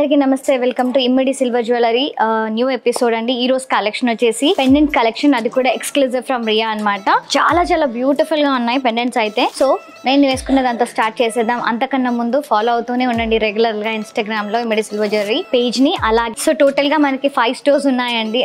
అందరికీ నమస్తే, welcome to Immadi silver jewellery new episode అండి. ఈ రోజు కలెక్షన్ వచ్చేసి పెండెంట్ కలెక్షన్, అది కూడా ఎక్స్క్లూజివ్ ఫ్రమ్ రియా అన్నమాట. చాలా చాలా బ్యూటిఫుల్ గా ఉన్నాయి పెండెంట్స్ అయితే. సో నేను వేసుకున్నదంతా స్టార్ట్ చేసేద్దాం. అంతకన్నా ముందు ఫాలో అవుతూనే ఉండండి రెగ్యులర్ గా ఇన్స్టాగ్రామ్ లో ఇమ్మడి సిల్వర్ జ్యువెలరీ పేజ్ ని. అలాగే సో టోటల్ గా మనకి 5 స్టోర్స్ ఉన్నాయండి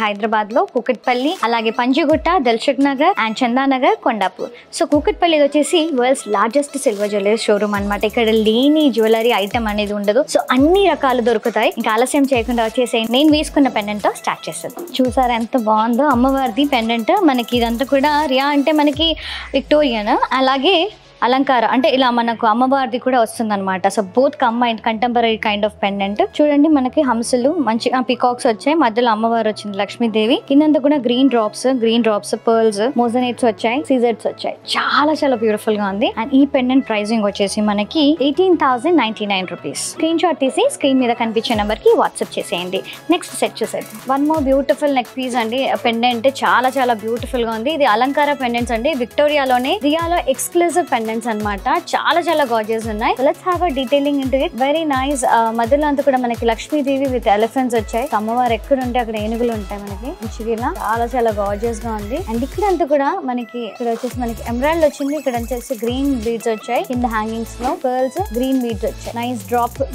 హైదరాబాద్ లో. కూకట్పల్లి, అలాగే పంజగుట్ట, దిల్సుఖ్ నగర్ అండ్ చందానగర్, కొండాపూర్. సో కూకట్పల్లి వచ్చేసి world's largest silver jewellery showroom అనమాట. ఇక్కడ లేని జ్యువెలరీ ఐటమ్ అనేది ఉండదు. సో అన్ని రకాలు దొరుకుతాయి. ఇంకా ఆలస్యం చేయకుండా వచ్చేసేయండి. నేను వేసుకున్న పెండెంట్ తో స్టార్ట్ చేస్తాను. చూసారా ఎంత బాగుందో అమ్మవారిది పెండెంట్. మనకి ఇదంతా కూడా రియా అంటే మనకి విక్టోరియన్, అలాగే అలంకార అంటే ఇలా మనకు అమ్మవారిది కూడా వస్తుంది అనమాట. So both combined contemporary kind of pendant. చూడండి మనకి హంసలు, మంచి పికాక్స్ వచ్చాయి, మధ్యలో అమ్మవారు వచ్చింది లక్ష్మీదేవి, కింద కూడా గ్రీన్ డ్రాప్స్ పర్ల్స్, మోజనైట్స్ వచ్చాయి, సీజర్స్ వచ్చాయి. చాలా చాలా బ్యూటిఫుల్ గా ఉంది. అండ్ ఈ పెండెంట్ ప్రైసింగ్ వచ్చేసి మనకి 18,099 రూపీస్. స్క్రీన్ షాట్ తీసి స్క్రీన్ మీద కనిపించే నెంబర్ కి వాట్సాప్ చేసేయండి. నెక్స్ట్ సెట్ చూసేద్దాం. One more beautiful neck piece అండి. పెండెంట్ చాలా చాలా బ్యూటిఫుల్ గా ఉంది. ఇది అలంకార పెండెంట్స్ అండి. విక్టోరియాలోనే రియాలో ఎక్స్క్లూజివ్ పెండెంట్స్ అన్నమాట. చాలా చాలా గార్జియస్ ఉన్నాయి. Let's have a detailing into it. Very nice. మధ్యలో అంతా కూడా మనకి లక్ష్మీదేవి విత్ ఎలిఫెంట్స్ వచ్చాయి. అమ్మవారు ఎక్కడ ఉంటే అక్కడ ఏనుగులు ఉంటాయి మనకి. మంచిగా చాలా చాలా గార్జియస్ గా ఉంది. అండ్ ఇక్కడ అంతా కూడా మనకి ఇక్కడ వచ్చేసి మనకి ఎమరాల్డ్ వచ్చింది. ఇక్కడ వచ్చేసి గ్రీన్ బీడ్స్ వచ్చాయి. కింద హ్యాంగింగ్స్ లో పర్ల్స్, గ్రీన్ బీడ్స్ వచ్చాయి. నైస్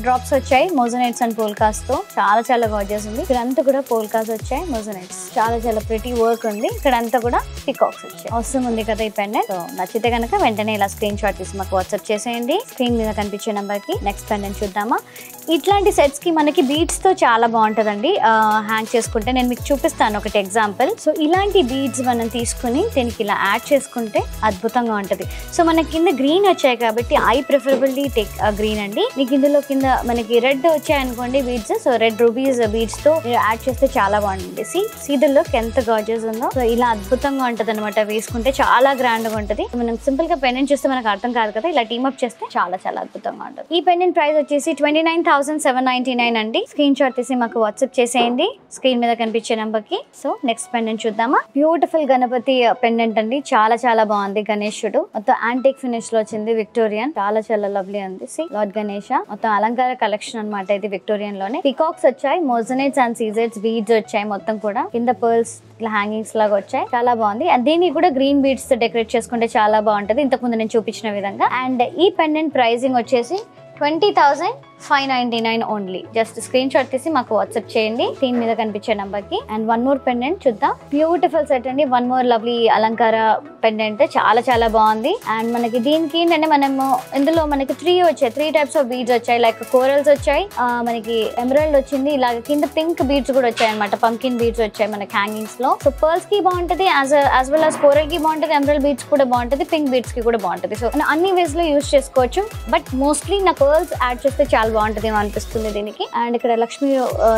డ్రాప్స్ వచ్చాయి, మోజనైట్స్ అండ్ పోల్కాస్ తో. చాలా చాలా గార్జియస్ ఉంది. ఇక్కడ అంతా కూడా పోల్కాస్ వచ్చాయి, మోజనైట్స్. చాలా చాలా ప్రిటీ వర్క్ ఉంది. ఇక్కడ అంతా కూడా పికాక్స్ వచ్చాయి. అవసరం ఉంది కదా ఈ పెండెంట్. సో నచ్చితే కనుక వెంటనే ఇలా స్క్రీన్ షాట్ తీసి మాకు వాట్సాప్ చేసేయండి స్క్రీన్ మీద కనిపించే నెంబర్ కి. నెక్స్ట్ పెండెంట్ చూద్దామా. ఇట్లాంటి సెట్స్ కి మనకి బీడ్స్ తో చాలా బాగుంటదండి. హ్యాంగ్ చేసుకుంటే నేను మీకు చూపిస్తాను ఒకటి ఎగ్జాంపుల్. సో ఇలాంటి బీడ్స్ మనం తీసుకుని దీనికి ఇలా యాడ్ చేసుకుంటే అద్భుతంగా ఉంటది. సో మనకి కింద గ్రీన్ వచ్చాయి కాబట్టి ఐ ప్రిఫరబుల్లీ టేక్ గ్రీన్ అండి. మీకు ఇందులో కింద మనకి రెడ్ వచ్చాయి అనుకోండి beads. So red rubies beads తో యాడ్ చేస్తే చాలా బాగుంటుంది. సీదల్లో ఎంత గార్జియస్ ఉందో. సో ఇలా అద్భుతంగా ఉంటది అనమాట. వేసుకుంటే చాలా గ్రాండ్ గా ఉంటది. మనం సింపుల్ గా పెండెంట్ చూస్తే మనకు అర్థం కాదు కదా. ఇలా టీమప్ చేస్తే చాలా చాలా అద్భుతంగా ఉంటుంది. ఈ పెండెంట్ ప్రైస్ వచ్చేసి 29,799 అండి. స్క్రీన్ షాట్ తీసి మాకు వాట్సాప్ చేసేయండి స్క్రీన్ మీద కనిపించే నెంబర్ కి. సో నెక్స్ట్ పెండెంట్ చూద్దామా. బ్యూటిఫుల్ గణపతి పెండెంట్ అండి. చాలా చాలా బాగుంది. గణేశుడు మొత్తం యాంటిక్ ఫినిష్ లో వచ్చింది. విక్టోరియన్ చాలా చాలా లవ్లీ ఉంది. లార్డ్ గణేష మొత్తం అలంకార కలెక్షన్ అనమాట. ఇది విక్టోరియన్ లోనే. పికాక్స్ వచ్చాయి, మోజనైట్స్ అండ్ సీజర్స్, బీడ్స్ వచ్చాయి. మొత్తం కూడా కింద పర్ల్స్ ఇట్లా హ్యాంగింగ్స్ లాగా వచ్చాయి. చాలా బాగుంది. అండ్ దీన్ని కూడా గ్రీన్ బీడ్స్ తో డెకరేట్ చేసుకుంటే చాలా బాగుంటది, ఇంతకు ముందు నేను చూపించిన విధంగా. అండ్ ఈ పెండెంట్ ప్రైసింగ్ వచ్చేసి 20,599 ఓన్లీ. జస్ట్ స్క్రీన్ షాట్ తీసి మాకు వాట్సాప్ చేయండి స్క్రీన్ మీద కనిపించే నంబర్ కి. అండ్ వన్ మోర్ పెండెంట్ చూద్దాం. బ్యూటిఫుల్ సెట్ అండి. వన్ మోర్ లవ్లీ అలంకార పెండెంట్. చాలా చాలా బాగుంది. అండ్ మనకి దీనికి ఏంటంటే మనము ఇందులో మనకి 3 టైప్స్ ఆఫ్ బీడ్స్ వచ్చాయి. లైక్ కోరల్స్ వచ్చాయి, మనకి ఎమరాల్డ్ వచ్చింది, ఇలాగ కింద పింక్ బీడ్స్ కూడా వచ్చాయి అనమాట. పంకిన్ బీడ్స్ వచ్చాయి మనకి హ్యాంగింగ్స్ లో. సో పర్ల్స్ కి బాగుంటది, యాజ్ వెల్ యాజ్ కోరల్ కి బాగుంటది, ఎమరాల్డ్ బీడ్స్ కూడా బాగుంటది, పింక్ బీడ్స్ కి కూడా బాగుంటది. సో అన్ని వేస్ లో యూజ్ చేసుకోవచ్చు. బట్ మోస్ట్లీ నాకు పర్ల్స్ యాడ్ చేస్తే చాలా బాగుంటది అనిపిస్తుంది దీనికి. అండ్ ఇక్కడ లక్ష్మీ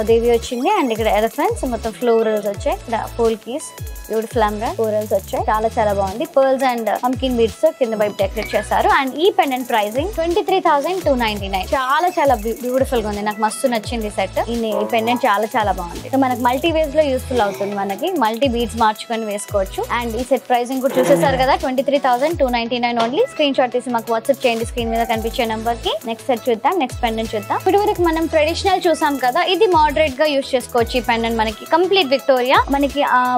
దేవి వచ్చింది. అండ్ ఇక్కడ ఎలిఫెంట్స్, మొత్తం ఫ్లోరల్స్ వచ్చాయి. ఇక్కడ పోల్ కీస్, బ్యూటిఫుల్ కోరల్స్ వచ్చాయి. చాలా చాలా బాగుంది. పర్ల్స్ అండ్ పంకిన్ బీడ్స్ తో కింద వైపు డెకరేట్ చేశారు. అండ్ ఈ పెండెంట్ ప్రైసింగ్ 23,299. చాలా చాలా బ్యూటిఫుల్ గా ఉంది. నాకు మస్తు నచ్చింది సెట్. ఈ పెండెంట్ చాలా చాలా బాగుంది. సో మనకి మల్టీ వేస్ లో యూస్ఫుల్ అవుతుంది. మనకి మల్టీ బీడ్స్ మార్చుకొని వేసుకోవచ్చు. అండ్ ఈ సెట్ ప్రైసింగ్ కూడా చూసేసారు కదా, 23,299 ఓన్లీ. స్క్రీన్ షాట్ తీసి మాకు వాట్సాప్ చేయండి స్క్రీన్ మీద కనిపించే నెంబర్ కి. నెక్స్ట్ సెట్ చూద్దాం. నెక్స్ట్ పెండెంట్ చూద్దాం. ఇప్పుడు వరకు మనం ట్రెడిషనల్ చూసాం కదా, ఇది మోడరేట్ గా యూస్ చేసుకోవచ్చు. ఈ పెండెంట్ మనకి కంప్లీట్ విక్టోరియా.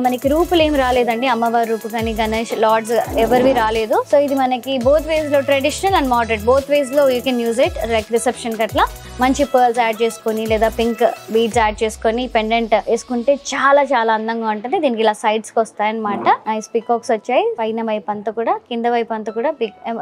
మనకి రూపులు ఏం రాలేదండి. అమ్మవారి రూపు కానీ గణేష్ లార్డ్స్ ఎవరివి రాలేదు. సో ఇది మనకి బోత్ వేస్ లో traditional and moderate both ways లో you can use it. Like reception కట్లా మంచి పర్ల్స్ యాడ్ చేసుకొని లేదా పింక్ బీడ్స్ యాడ్ చేసుకొని పెండెంట్ వేసుకుంటే చాలా చాలా అందంగా ఉంటుంది. దీనికి ఇలా సైడ్స్ కి వస్తాయి అనమాట. నైస్ పికాక్స్ వచ్చాయి. పైన వైపు అంతా కూడా, కింద వైపు అంతా కూడా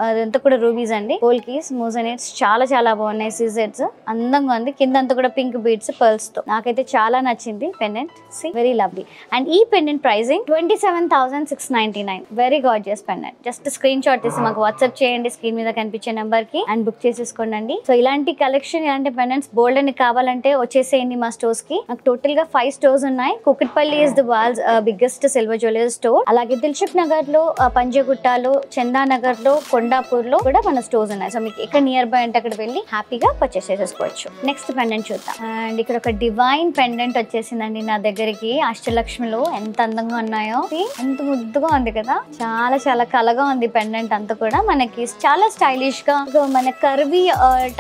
అదంతా కూడా రూబీస్ అండి. పోల్ కీస్, మోజనైట్స్ చాలా చాలా బాగున్నాయి. సీజర్స్ అందంగా ఉంది. కింద అంతా కూడా పింక్ బీడ్స్ పర్ల్స్ తో. నాకైతే చాలా నచ్చింది పెండెంట్. Very lovely. అండ్ ఈ pendant pricing 27,699. Very gorgeous pendant. Just screen shot తీసి మాకు వాట్సాప్ చేయండి స్క్రీన్ మీద కనిపించే నెంబర్ కి. అండ్ బుక్ చేసేసుకోండి. సో ఇలాంటి కలెక్షన్, ఇలాంటి పెండెంట్స్ బోల్డ్ అని కావాలంటే వచ్చేసేయండి మా స్టోర్స్ కి. నాకు టోటల్ గా 5 స్టోర్స్ ఉన్నాయి. Kukatpally is the world's biggest silver jewellery store. అలాగే దిల్సుఖ్ నగర్ లో, పంజగుట్టలో, చందానగర్ లో, కొండాపూర్ లో కూడా మన స్టోర్స్ ఉన్నాయి. సో మీకు ఎక్కడ నియర్ బై అంటే అక్కడ వెళ్ళి హ్యాపీగా పర్చేస్ చేసేసుకోవచ్చు. నెక్స్ట్ పెండెంట్ చూద్దాం. అండ్ ఇక్కడ ఒక డివైన్ పెండెంట్ వచ్చేసిందండి నా దగ్గరికి. అష్టలక్ష్మిలో ఎంత అందంగా ఉన్నాయో, ఎంత ముద్దుగా ఉంది కదా. చాలా చాలా కలగా ఉంది పెండెంట్ అంతా కూడా. మనకి చాలా స్టైలిష్ గా మన కర్వీ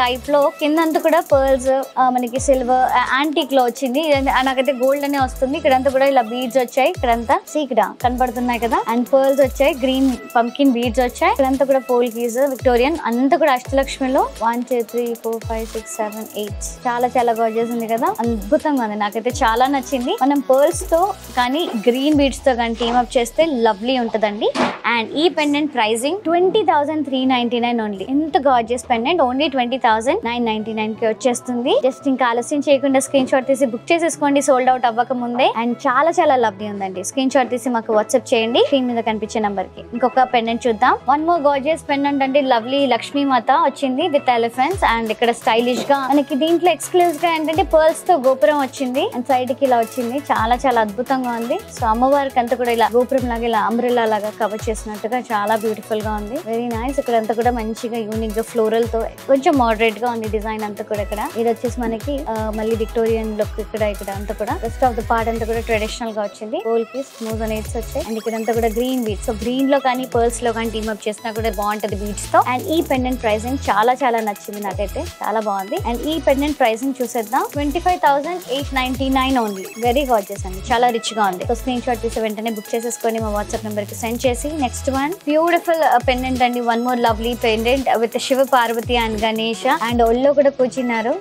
టైప్ లో కింద అంతా కూడా కూడా పర్ల్స్ మనకి సిల్వర్ యాంటిక్ లో వచ్చింది. నాకైతే గోల్డ్ అనే వస్తుంది. ఇక్కడంతా కూడా ఇలా బీడ్స్ వచ్చాయి. ఇక్కడంతా ఇక్కడ కనబడుతున్నాయి కదా, అండ్ పర్ల్స్ వచ్చాయి, గ్రీన్ పంకిన్ బీడ్స్ వచ్చాయి. ఇక్కడంతా కూడా పోల్ కీస్ విక్టోరియన్ అంతా కూడా అష్టలక్ష్మిలో 1 2 3 4 5 6 7 8 చాలా చాలా గార్జియస్ ఉంది కదా, అద్భుతంగా ఉంది. నాకైతే చాలా నచ్చింది. మనం పర్ల్స్ తో కానీ గ్రీన్ బీడ్స్ తో కానీ టీమ్ అప్ చేస్తే లవ్లీ ఉంటదండి. అండ్ ఈ పెండెంట్ ప్రైజింగ్ 20,399 ఓన్లీ. ఎంత గార్జియస్ పెండెంట్, ఓన్లీ 20,999 కి వచ్చేస్తుంది. జస్ట్ ఇంకా ఆలస్యం చేయకుండా స్క్రీన్ షాట్ తీసి బుక్ చేసేసుకోండి సోల్డ్ అవుట్ అవ్వక ముందే. అండ్ చాలా చాలా లవ్లీ ఉందండి. స్క్రీన్ షాట్ తీసి మాకు వాట్సాప్ చేయండి స్క్రీన్ మీద కనిపించే నంబర్ కి. ఇంకొక పెండెంట్ చూద్దాం. వన్ మోర్ గార్జియస్ పెండెంట్ అంటే లవ్లీ లక్ష్మీ మాత వచ్చింది విత్ ఎలిఫెంట్స్. అండ్ ఇక్కడ స్టైలిష్ గా మనకి దీంట్లో ఎక్స్క్లూజివ్ గా ఏంటంటే పర్ల్స్ తో గోపురం వచ్చింది అండ్ సైడ్ కి ఇలా వచ్చింది. చాలా చాలా అద్భుతంగా ఉంది. సో అమ్మవారికి అంతా కూడా ఇలా గోపురం లాగా ఇలా అంబ్రెల్లా లాగా కవర్ చేసినట్టుగా చాలా బ్యూటిఫుల్ గా ఉంది. Very nice. ఇక్కడ అంతా కూడా మంచిగా యూనిక్ గా ఫ్లోరల్ తో కొంచెం మోడరేట్ గా ఉంది డిజైన్ అంతా కూడా. ఇక్కడ ఇది వచ్చేసి మనకి మళ్ళీ విక్టోరియన్ లుక్. ఇక్కడ అంతా కూడా రెస్ట్ ఆఫ్ ద పార్ట్ అంతా కూడా ట్రెడిషనల్ గా వచ్చింది. గోల్ పీస్ స్మూత్ అనేట్స్ వచ్చాయి. అండ్ ఇక్కడ అంతా కూడా గ్రీన్ బీడ్స్. సో గ్రీన్ లో కానీ పర్ల్స్ లో కానీ టీమ్ అప్ చేసినా కూడా బాగుంటది బీడ్స్ తో. అండ్ ఈ పెండెంట్ ప్రైసింగ్ చాలా చాలా నచ్చింది నాకైతే, చాలా బాగుంది. అండ్ ఈ పెండెంట్ ప్రైసింగ్ చూసేద్దాం. 25,899 ఓన్లీ. వెరీ గార్జియస్ అండి, చాలా రిచ్ గా ఉంది. సో స్క్రీన్ షాట్ తీసి వెంటనే బుక్ చేసేసుకొని మా వాట్సాప్ నెంబర్ కి సెండ్ చేసి. నెక్స్ట్ వన్ బ్యూటిఫుల్ పెండెంట్ అండి. One more lovely pendant with Shiva Parvati and Ganesh. And ఒళ్ళో కూడా కూర్చున్నారు.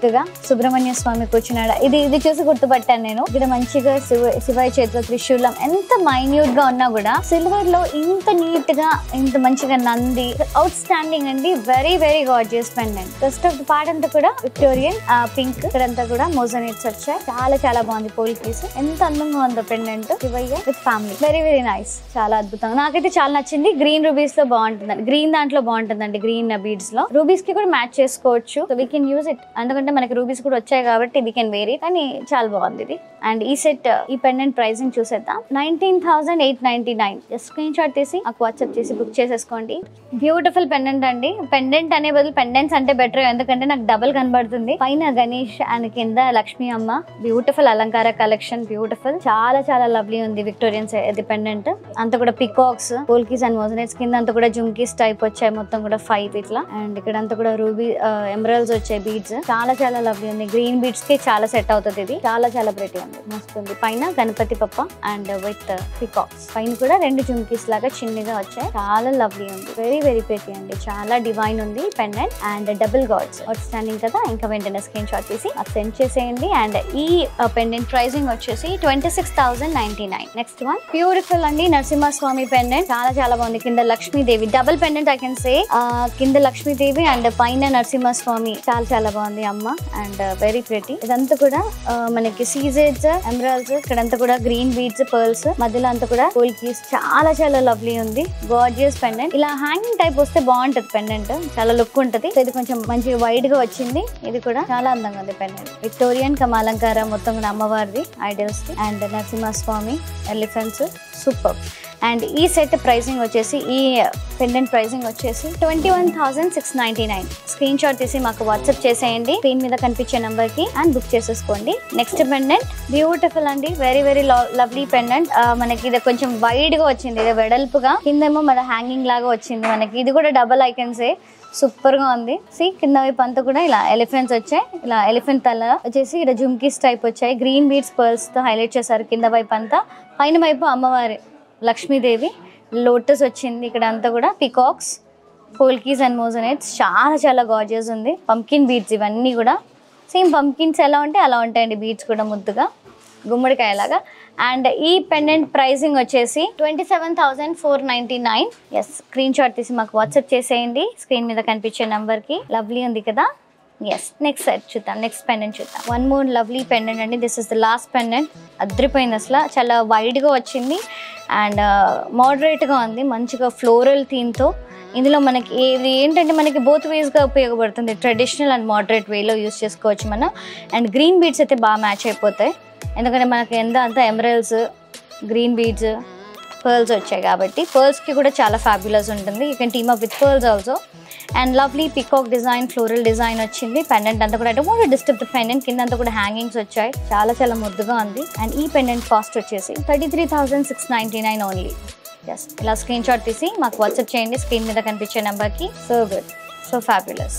సుబ్రహ్మణ్య స్వామి కూర్చున్నాడు. ఇది చూసి గుర్తుపట్టాను నేను. ఇక్కడ మంచిగా శివయ్య చేతిలో త్రిశూలం. ఎంత మైన్యూట్ గా ఉన్నా కూడా సిల్వర్ లో ఇంత నీట్ గా ఇంత మంచిగా నంది అవుట్ స్టాండింగ్ అండి. Very very gorgeous pendant. Rest of the part అంతా కూడా విక్టోరియన్ పింక్. ఇక్కడంతా కూడా మోజోనేట్స్ వచ్చాయి. చాలా చాలా బాగుంది. పోల్ పీస్ ఎంత అందంగా ఉందో pendant. Shivayya with family. Very very nice. చాలా అద్భుతంగా నాకైతే చాలా నచ్చింది. గ్రీన్ రూబీస్ లో బాగుంటుందండి, గ్రీన్ దాంట్లో బాగుంటుందండి. గ్రీన్ బీడ్స్ లో రూబీస్ కి కూడా మ్యాచ్ చేసుకోవచ్చు. So we can use it. ఎందుకంటే మనకి రూబీస్ కూడా వచ్చాయి కాబట్టి వీ కెన్ వేర్ ఇట్. కానీ చాలా బాగుంది ఇది. అండ్ ఈ సెట్ ఈ పెండెంట్ ప్రైసింగ్ చూసేద్దాం. 19,899. జస్ట్ స్క్రీన్ షాట్ తీసి నాకు వాట్సాప్ చేసి బుక్ చేసేసుకోండి. బ్యూటిఫుల్ పెండెంట్ అండి. పెండెంట్ అనే బదులు పెండెంట్స్ అంటే బెటర్, ఎందుకంటే నాకు డబుల్ కనబడుతుంది. పైన గణేష్ అండ్ కింద లక్ష్మీ అమ్మ. బ్యూటిఫుల్ అలంకార కలెక్షన్. బ్యూటిఫుల్, చాలా చాలా లవ్లీ ఉంది. విక్టోరియన్స్ ఇది పెండెంట్ అంతా కూడా పికాక్స్, పోల్కీస్ అండ్ మోజనెట్స్. కింద అంతా కూడా జుంకీస్ టైప్ వచ్చాయి. మొత్తం కూడా 5 ఇట్లా. అండ్ ఇక్కడ అంతా కూడా రూబీ ఎమరల్స్ వచ్చాయి బీడ్స్. చాలా చాలా లవ్లీ ఉంది. గ్రీన్ బీడ్స్ కి చాలా సెట్ అవుతుంది ఇది. చాలా చాలా ప్రెటీ ఉంది, మస్తు ఉంది. పైన గణపతి పప్ప అండ్ విత్ పికాక్స్. పైన కూడా 2 జుంకీస్ లాగా చిన్నగా వచ్చాయి. చాలా లవ్లీ ఉంది. వెరీ వెరీ ప్రెటీ అండి. చాలా డివైన్ ఉంది pendant. And double gods outstanding కదా. ఇంకా వెంటనే స్క్రీన్ షాట్ తీసి సెండ్ చేసేయండి. అండ్ ఈ పెండెంట్ ప్రైసింగ్ వచ్చేసి 26,099. నెక్స్ట్ వన్ బ్యూటిఫుల్ అండి నరసింహస్వామి పెండెంట్. చాలా చాలా బాగుంది. కింద Lakshmidevi double pendant I can say. కింద లక్ష్మీదేవి అండ్ పైన నరసింహస్వామి. చాలా చాలా బాగుంది అమ్మ. And very pretty. ఇదంతా కూడా మనకి సీజెడ్స్, ఎమరాల్డ్స్. ఇక్కడంతా కూడా గ్రీన్ బీడ్స్, పర్ల్స్. మధ్యలో అంతా కూడా గోల్డ్ కీస్. చాలా చాలా లవ్లీ ఉంది. Gorgeous pendant. ఇలా హ్యాంగింగ్ టైప్ వస్తే బాగుంటది పెండెంట్. చాలా లుక్ ఉంటది. ఇది కొంచెం మంచిగా వైడ్ గా వచ్చింది. ఇది కూడా చాలా అందంగా ఉంది పెండెంట్. విక్టోరియన్ కమాలంకార మొత్తం కూడా అమ్మవారిది idols the. And Narasimhaswamy elephants. Super. And ఈ సెట్ ప్రైసింగ్ వచ్చేసి ఈ పెండెంట్ ప్రైసింగ్ వచ్చేసి 21,699. స్క్రీన్ షాట్ తీసి మాకు వాట్సాప్ చేసేయండి స్క్రీన్ మీద కనిపించే నంబర్ కి అండ్ బుక్ చేసేసుకోండి. నెక్స్ట్ పెండెంట్ బ్యూటిఫుల్ అండి. Very very lovely pendant. మనకి ఇది కొంచెం వైడ్ గా వచ్చింది. ఇది వెడల్పుగా. కిందేమో మన హ్యాంగింగ్ లాగా వచ్చింది మనకి. ఇది కూడా డబల్ ఐకన్సే. సూపర్ గా ఉంది. కింద వైపు అంతా కూడా ఇలా ఎలిఫెంట్స్ వచ్చాయి. ఇలా ఎలిఫెంట్ తల వచ్చేసి ఇక్కడ జుమ్కీస్ టైప్ వచ్చాయి. గ్రీన్ బీడ్స్ పర్ల్స్ తో హైలైట్ చేశారు కింద వైపు అంతా. పైన వైపు అమ్మవారి లక్ష్మీదేవి. లోటస్ వచ్చింది. ఇక్కడ అంతా కూడా పికాక్స్, పోల్కీస్ అండ్ మోజనెట్స్. చాలా చాలా గార్జియస్ ఉంది. పంకిన్ బీడ్స్ ఇవన్నీ కూడా సేమ్ పంకిన్స్ ఎలా ఉంటాయి అలా ఉంటాయండి. బీడ్స్ కూడా ముద్దుగా గుమ్మడికాయలాగా. అండ్ ఈ పెండెంట్ ప్రైసింగ్ వచ్చేసి 27,499. ఎస్ స్క్రీన్ షాట్ తీసి మాకు వాట్సాప్ చేసేయండి స్క్రీన్ మీద కనిపించే నంబర్ కి. లవ్లీ ఉంది కదా. ఎస్ నెక్స్ట్ సెట్ చూద్దాం. నెక్స్ట్ పెండెంట్ చూద్దాం. వన్ మోర్ లవ్లీ పెండెంట్ అండి. This is the last pendant. అద్రిపోయింది అసలు. చాలా వైడ్గా వచ్చింది అండ్ మోడరేట్గా ఉంది. మంచిగా ఫ్లోరల్ థీమ్తో. ఇందులో మనకి ఇది ఏంటంటే మనకి బోత్ వేస్గా ఉపయోగపడుతుంది. ట్రెడిషనల్ అండ్ మోడరేట్ వేలో యూస్ చేసుకోవచ్చు మనం. అండ్ గ్రీన్ బీడ్స్ అయితే బాగా మ్యాచ్ అయిపోతాయి. ఎందుకంటే మనకి అంతా ఎమరల్డ్స్, గ్రీన్ బీడ్స్, పర్ల్స్ వచ్చాయి కాబట్టి పర్ల్స్కి కూడా చాలా ఫ్యాబ్యులస్ ఉంటుంది. You can team up with pearls also. And lovely peacock design, floral design వచ్చింది. పెండెంట్ అంతా కూడా డోంట్ డిస్టర్బ్ ద పెండెంట్. కింద అంతా కూడా హ్యాంగింగ్స్ వచ్చాయి. చాలా చాలా ముద్దుగా ఉంది. అండ్ ఈ పెండెంట్ కాస్ట్ వచ్చేసి 33,699 ఓన్లీ. జస్ట్ ఇలా స్క్రీన్ షాట్ తీసి మాకు వాట్సాప్ చేయండి స్క్రీన్ మీద కనిపించే నెంబర్కి. So good, so fabulous.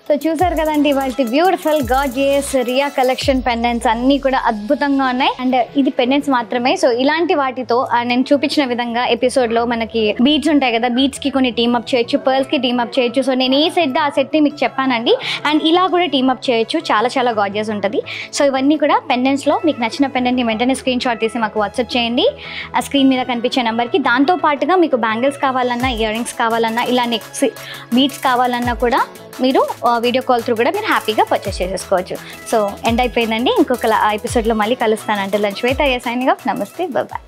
So so చూసారు కదండి వాటి beautiful gorgeous Riya collection pendants అన్ని కూడా అద్భుతంగా ఉన్నాయి. అండ్ ఇది పెండెంట్స్ మాత్రమే. సో ఇలాంటి వాటితో నేను చూపించిన విధంగా ఎపిసోడ్ లో మనకి బీడ్స్ ఉంటాయి కదా, బీడ్స్ కి కొన్ని టీమప్ చేయొచ్చు, పర్ల్స్ కి టీమప్ చేయొచ్చు. సో నేను ఏ సెట్ ఆ సెట్ ని మీకు చెప్పానండి. అండ్ ఇలా కూడా టీమప్ చేయొచ్చు, చాలా చాలా గార్జియస్ ఉంటుంది. సో ఇవన్నీ కూడా పెండెంట్స్ లో మీకు నచ్చిన పెండెంట్ ని వెంటనే స్క్రీన్ షాట్ తీసి మాకు వాట్సాప్ చేయండి ఆ స్క్రీన్ మీద కనిపించే నెంబర్కి. దాంతో పాటుగా మీకు బ్యాంగిల్స్ కావాలన్నా, ఇయర్ రింగ్స్ కావాలన్నా, ఇలా నెక్స్ బీడ్స్ కావాలన్నా కూడా మీరు వీడియో కాల్ త్రూ కూడా మీరు హ్యాపీగా పర్చేస్ చేసేసుకోవచ్చు. సో ఎండ్ అయిపోయిందండి. ఇంకొక ఎపిసోడ్లో మళ్ళీ కలుస్తానంటే లంచ్ వెయిట్ అయ్యే సైనింగ్ ఆఫ్. నమస్తే, బాయ్.